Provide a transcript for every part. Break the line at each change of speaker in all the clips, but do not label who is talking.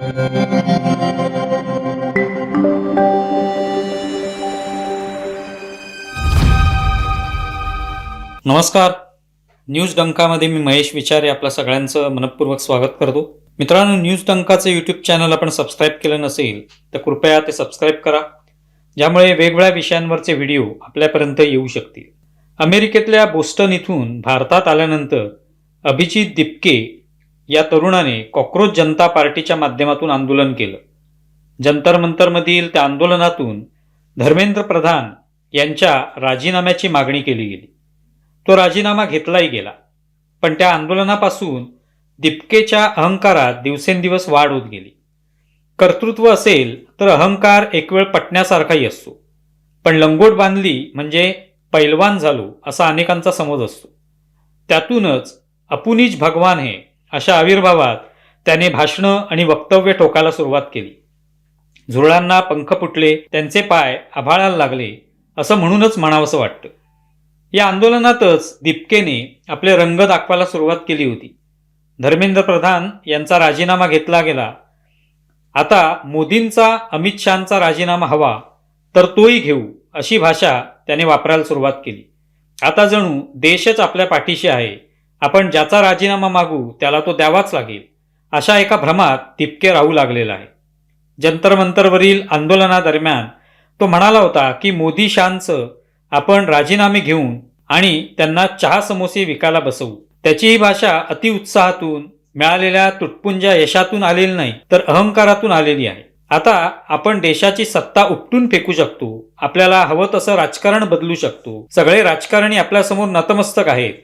नमस्कार. न्यूज डंकामध्ये मी महेश विचारे आपल्या सगळ्यांचं मनपूर्वक स्वागत करतो. मित्रांनो, न्यूज डंकाचं यूट्यूब चॅनल आपण सबस्क्राईब केलं नसेल तर कृपया ते सबस्क्राईब करा, ज्यामुळे वेगवेगळ्या विषयांवरचे व्हिडिओ आपल्यापर्यंत येऊ शकतील. अमेरिकेतल्या बोस्टन इथून भारतात आल्यानंतर अभिजित दिपके या तरुणाने कॉक्रोच जनता पार्टीच्या माध्यमातून आंदोलन केलं. जंतर मंतरमधील त्या आंदोलनातून धर्मेंद्र प्रधान यांच्या राजीनाम्याची मागणी केली गेली. तो राजीनामा घेतलाही गेला, पण त्या आंदोलनापासून दिपकेच्या अहंकारात दिवसेंदिवस वाढ होत गेली. कर्तृत्व असेल तर अहंकार एक वेळ पटण्यासारखाही असतो, पण लंगोट बांधली म्हणजे पैलवान झालो असा अनेकांचा समज असतो. त्यातूनच अपुनीच भगवान हे अशा आविर्भावात त्याने भाषणं आणि वक्तव्य ठोकायला सुरुवात केली. झुरळांना पंख फुटले, त्यांचे पाय आभाळाला लागले असं म्हणूनच म्हणावंसं वाटतं. या आंदोलनातच दिपकेने आपले रंग दाखवायला सुरुवात केली होती. धर्मेंद्र प्रधान यांचा राजीनामा घेतला गेला. आता मोदींचा, अमित शहांचा राजीनामा हवा तर तोही घेऊ अशी भाषा त्याने वापरायला सुरुवात केली. आता जणू देशच आपल्या पाठीशी आहे, आपण ज्याचा राजीनामा मागू त्याला तो द्यावाच लागेल, अशा एका भ्रमात दिपके राहू लागलेला आहे. जंतर मंतरवरील आंदोलनादरम्यान तो म्हणाला होता की मोदी शहांचं आपण राजीनामे घेऊन आणि त्यांना चहा समोसे विकायला बसवू. त्याची ही भाषा अतिउत्साहातून, मिळालेल्या तुटपुंज्या यशातून आलेली नाही तर अहंकारातून आलेली आहे. आता आपण देशाची सत्ता उपटून फेकू शकतो, आपल्याला हवं तसं राजकारण बदलू शकतो, सगळे राजकारणी आपल्यासमोर नतमस्तक आहेत,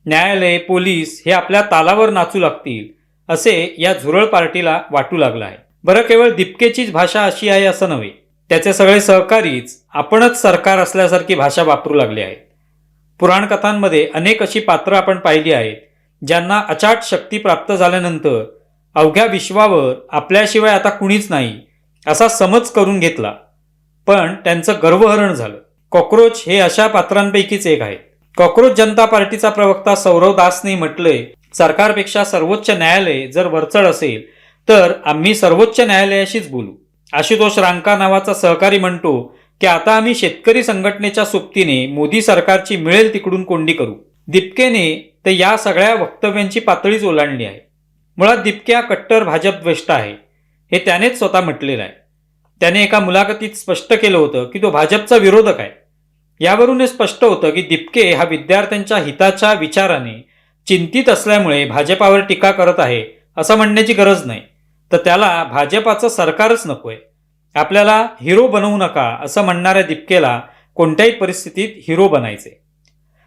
न्यायालय, पोलीस हे आपल्या तालावर नाचू लागतील, असे या झुरळ पार्टीला वाटू लागलं आहे. बरं, केवळ दिपकेचीच भाषा अशी आहे असं नव्हे, त्याचे सगळे सहकारीच आपणच सरकार असल्यासारखी भाषा वापरू लागले आहेत. पुराणकथांमध्ये अनेक अशी पात्र आपण पाहिली आहेत ज्यांना अचाट शक्ती प्राप्त झाल्यानंतर अवघ्या विश्वावर आपल्याशिवाय आता कुणीच नाही असा समज करून घेतला, पण त्यांचं गर्वहरण झालं. कॉक्रोच हे अशा पात्रांपैकीच एक आहे. कॉक्रोच जनता पार्टीचा प्रवक्ता सौरव दासने म्हटलंय, सरकारपेक्षा सर्वोच्च न्यायालय जर वरचढ असेल तर आम्ही सर्वोच्च न्यायालयाशीच बोलू. आशुतोष रांका नावाचा सहकारी म्हणतो की आता आम्ही शेतकरी संघटनेच्या सोबतीने मोदी सरकारची मिळेल तिकडून कोंडी करू. दिपकेने तर या सगळ्या वक्तव्यांची पातळीच ओलांडली आहे. मुळात दिपके हा कट्टर भाजपद्वेष्टा आहे, हे त्यानेच स्वतः म्हटलेलं आहे. त्याने एका मुलाखतीत स्पष्ट केलं होतं की तो भाजपचा विरोधक आहे. यावरून हे स्पष्ट होतं की दिपके हा विद्यार्थ्यांच्या हिताच्या विचाराने चिंतित असल्यामुळे भाजपावर टीका करत आहे असं म्हणण्याची गरज नाही, तर त्याला भाजपाचं सरकारच नकोय. आपल्याला हिरो बनवू नका असं म्हणणाऱ्या दिपकेला कोणत्याही परिस्थितीत हिरो बनायचे.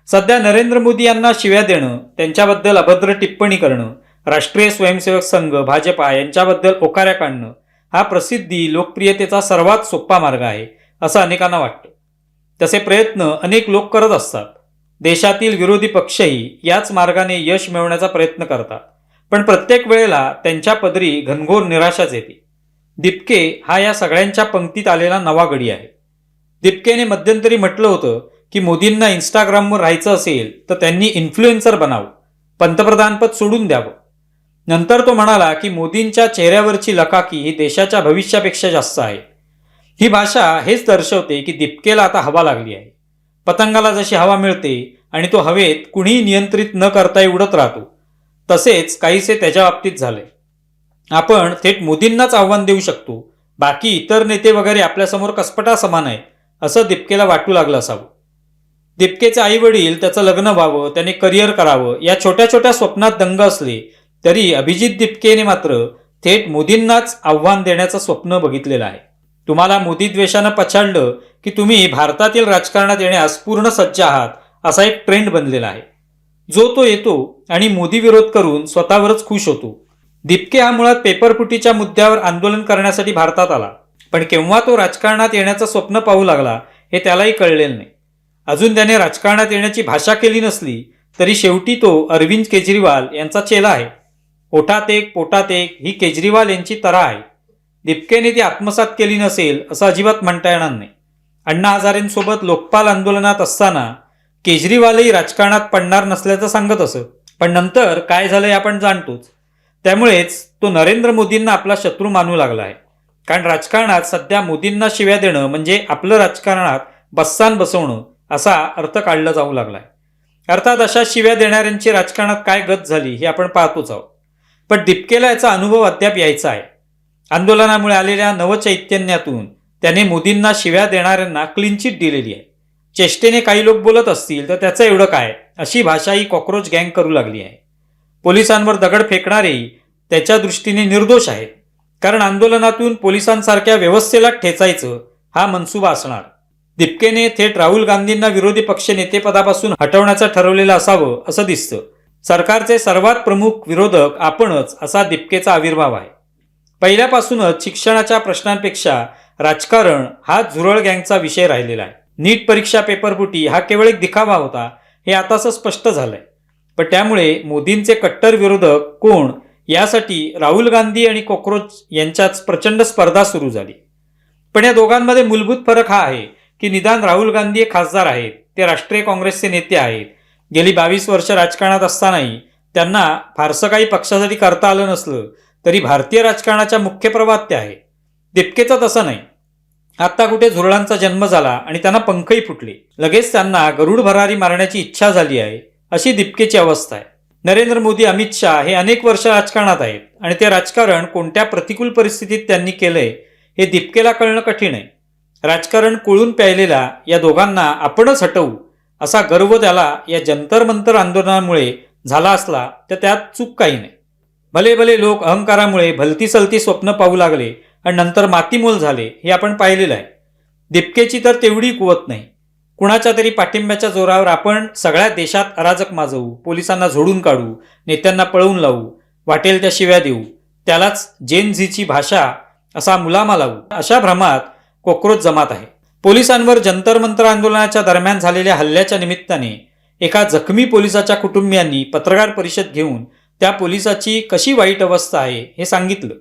सध्या नरेंद्र मोदी यांना शिव्या देणं, त्यांच्याबद्दल अभद्र टिप्पणी करणं, राष्ट्रीय स्वयंसेवक संघ भाजपा यांच्याबद्दल ओकाऱ्या काढणं हा प्रसिद्धी, लोकप्रियतेचा सर्वात सोपा मार्ग आहे असं अनेकांना वाटतं. तसे प्रयत्न अनेक लोक करत असतात. देशातील विरोधी पक्षही याच मार्गाने यश मिळवण्याचा प्रयत्न करतात, पण प्रत्येक वेळेला त्यांच्या पदरी घनघोर निराशाच येते. दिपके हा या सगळ्यांच्या पंक्तीत आलेला नवा गडी आहे. दिपकेने मध्यंतरी म्हटलं होतं की मोदींना इंस्टाग्रामवर राहायचं असेल तर त्यांनी इन्फ्लुएन्सर बनावं, पंतप्रधानपद सोडून द्यावं. नंतर तो म्हणाला की मोदींच्या चेहऱ्यावरची लकाकी ही देशाच्या भविष्यापेक्षा जास्त आहे. ही भाषा हेच दर्शवते की दिपकेला आता हवा लागली आहे. पतंगाला जशी हवा मिळते आणि तो हवेत कुणीही नियंत्रित न करता उडत राहतो, तसेच काहीसे त्याच्या बाबतीत झालंय. आपण थेट मोदींनाच आव्हान देऊ शकतो, बाकी इतर नेते वगैरे आपल्यासमोर कसपटा समान आहेत असं दिपकेला वाटू लागलं असावं. दिपकेचे आई वडील त्याचं लग्न व्हावं, त्याने करिअर करावं या छोट्या छोट्या स्वप्नात दंग असले तरी अभिजित दिपकेने मात्र थेट मोदींनाच आव्हान देण्याचं स्वप्न बघितलेलं आहे. तुम्हाला मोदी द्वेषानं पछाडलं की तुम्ही भारतातील राजकारणात येण्यास पूर्ण सज्ज आहात असा एक ट्रेंड बनलेला आहे. जो तो येतो आणि मोदी विरोध करून स्वतःवरच खुश होतो. दिपके हा मुळात पेपरफुटीच्या मुद्द्यावर आंदोलन करण्यासाठी भारतात आला, पण केव्हा तो राजकारणात येण्याचं स्वप्न पाहू लागला हे त्यालाही कळलेलं नाही. अजून त्याने राजकारणात येण्याची भाषा केली नसली तरी शेवटी तो अरविंद केजरीवाल यांचा चेला आहे. ओठात एक पोटात एक ही केजरीवाल यांची तरा आहे. दिपकेने ती आत्मसात केली नसेल असं अजिबात म्हणता येणार नाही. अण्णा हजारेंसोबत लोकपाल आंदोलनात असताना केजरीवालही राजकारणात पडणार नसल्याचं सांगत असत, पण नंतर काय झालंय आपण जाणतोच. त्यामुळेच तो नरेंद्र मोदींना आपला शत्रू मानू लागला आहे. कारण राजकारणात सध्या मोदींना शिव्या देणं म्हणजे आपलं राजकारणात बस्सान बसवणं असा अर्थ काढला जाऊ लागलाय. अर्थात अशा शिव्या देणाऱ्यांची राजकारणात काय गत झाली हे आपण पाहतोच आहोत. पण दिपकेला याचा अनुभव अद्याप यायचा आहे. आंदोलनामुळे आलेल्या नवचैतन्यातून त्याने मोदींना शिव्या देणाऱ्यांना क्लीन चिट दिलेली आहे. चेष्टेने काही लोक बोलत असतील तर त्याचं एवढं काय, अशी भाषा ही कॉक्रोच गँग करू लागली आहे. पोलिसांवर दगड फेकणारेही त्याच्या दृष्टीने निर्दोष आहेत. कारण आंदोलनातून पोलिसांसारख्या व्यवस्थेला ठेचायचं हा मनसुबा असणार. दिपकेने थेट राहुल गांधींना विरोधी पक्षनेतेपदापासून हटवण्याचं ठरवलेलं असावं असं दिसतं. सरकारचे सर्वात प्रमुख विरोधक आपणच असा दिपकेचा आविर्भाव आहे. पहिल्यापासूनच शिक्षणाच्या प्रश्नांपेक्षा राजकारण हा झुरळ गँगचा विषय राहिलेला आहे. नीट परीक्षा पेपरफुटी हा केवळ एक दिखावा होता हे आताच स्पष्ट झालंय. पण त्यामुळे मोदींचे कट्टर विरोधक कोण यासाठी राहुल गांधी आणि कॉक्रोच यांच्यात प्रचंड स्पर्धा सुरू झाली. पण या दोघांमध्ये मूलभूत फरक हा आहे की निदान राहुल गांधी हे खासदार आहेत, ते राष्ट्रीय काँग्रेसचे नेते आहेत. गेली 22 वर्ष राजकारणात असतानाही त्यांना फारसं काही पक्षासाठी करता आलं नसलं तरी भारतीय राजकारणाच्या मुख्य प्रवाहात ते आहेत. दिपकेचं तसं नाही. आता कुठे झुरळांचा जन्म झाला आणि त्यांना पंखही फुटले, लगेच त्यांना गरुड भरारी मारण्याची इच्छा झाली आहे, अशी दिपकेची अवस्था आहे. नरेंद्र मोदी, अमित शहा हे अनेक वर्ष राजकारणात आहेत आणि ते राजकारण कोणत्या प्रतिकूल परिस्थितीत त्यांनी केलंय हे दिपकेला कळणं कठीण आहे. राजकारण कोळून प्यायलेल्या या दोघांना आपणच हटवू असा गर्व त्याला या जंतर मंतर आंदोलनामुळे झाला असला तर त्यात चूक काही नाही. भले भले लोक अहंकारामुळे भलती सलती स्वप्न पाहू लागले आणि नंतर मातीमोल झाले हे आपण पाहिलेलं आहे. दिपकेची तर तेवढी कुवत नाही. कुणाच्या तरी पाठिंब्याच्या जोरावर आपण सगळ्या देशात अराजक माजवू, पोलिसांना झोडून काढू, नेत्यांना पळवून लावू, वाटेल त्या शिव्या देऊ, त्यालाच जेन झीची भाषा असा मुलामा लावू, अशा भ्रमात कॉक्रोच जमात आहे. पोलिसांवर जंतर मंतर आंदोलनाच्या दरम्यान झालेल्या हल्ल्याच्या निमित्ताने एका जखमी पोलिसाच्या कुटुंबियांनी पत्रकार परिषद घेऊन त्या पोलिसाची कशी वाईट अवस्था आहे हे सांगितलं.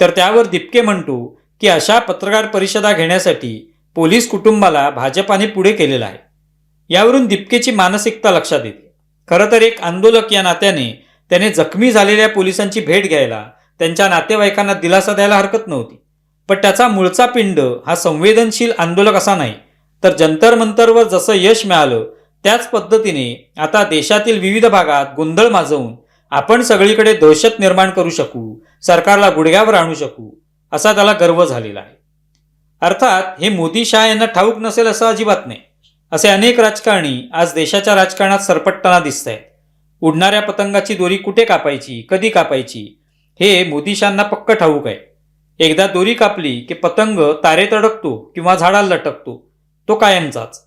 तर त्यावर दिपके म्हणतो की अशा पत्रकार परिषदा घेण्यासाठी पोलीस कुटुंबाला भाजपाने पुढे केलेलं आहे. यावरून दिपकेची मानसिकता लक्षात येते. खरं तर एक आंदोलक या नात्याने त्याने जखमी झालेल्या पोलिसांची भेट घ्यायला, त्यांच्या नातेवाईकांना दिलासा द्यायला हरकत नव्हती. पण त्याचा मूळचा पिंड हा संवेदनशील आंदोलक असा नाही, तर जंतर मंतरवर जसं यश मिळालं त्याच पद्धतीने आता देशातील विविध भागात गोंधळ माजवून आपण सगळीकडे दहशत निर्माण करू शकू, सरकारला गुडघ्यावर आणू शकू, असा त्याला गर्व झालेला आहे. अर्थात हे मोदी शहा यांना ठाऊक नसेल असं अजिबात नाही. असे अनेक राजकारणी आज देशाच्या राजकारणात सरपटताना दिसत आहेत. उडणाऱ्या पतंगाची दोरी कुठे कापायची, कधी कापायची हे मोदी शहांना पक्क ठाऊक आहे. एकदा दोरी कापली की पतंग तारेत अडकतो किंवा झाडाला लटकतो, तो कायमचाच.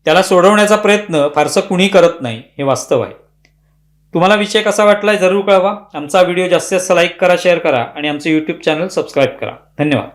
त्याला सोडवण्याचा प्रयत्न फारसं कुणी करत नाही, हे वास्तव आहे. तुम्हाला विषय कसा वाटलाय जरूर कळवा. आमचा व्हिडिओ जास्तीत जास्त लाईक करा, शेअर करा आणि आमचं यूट्यूब चॅनल सबस्क्राईब करा. धन्यवाद.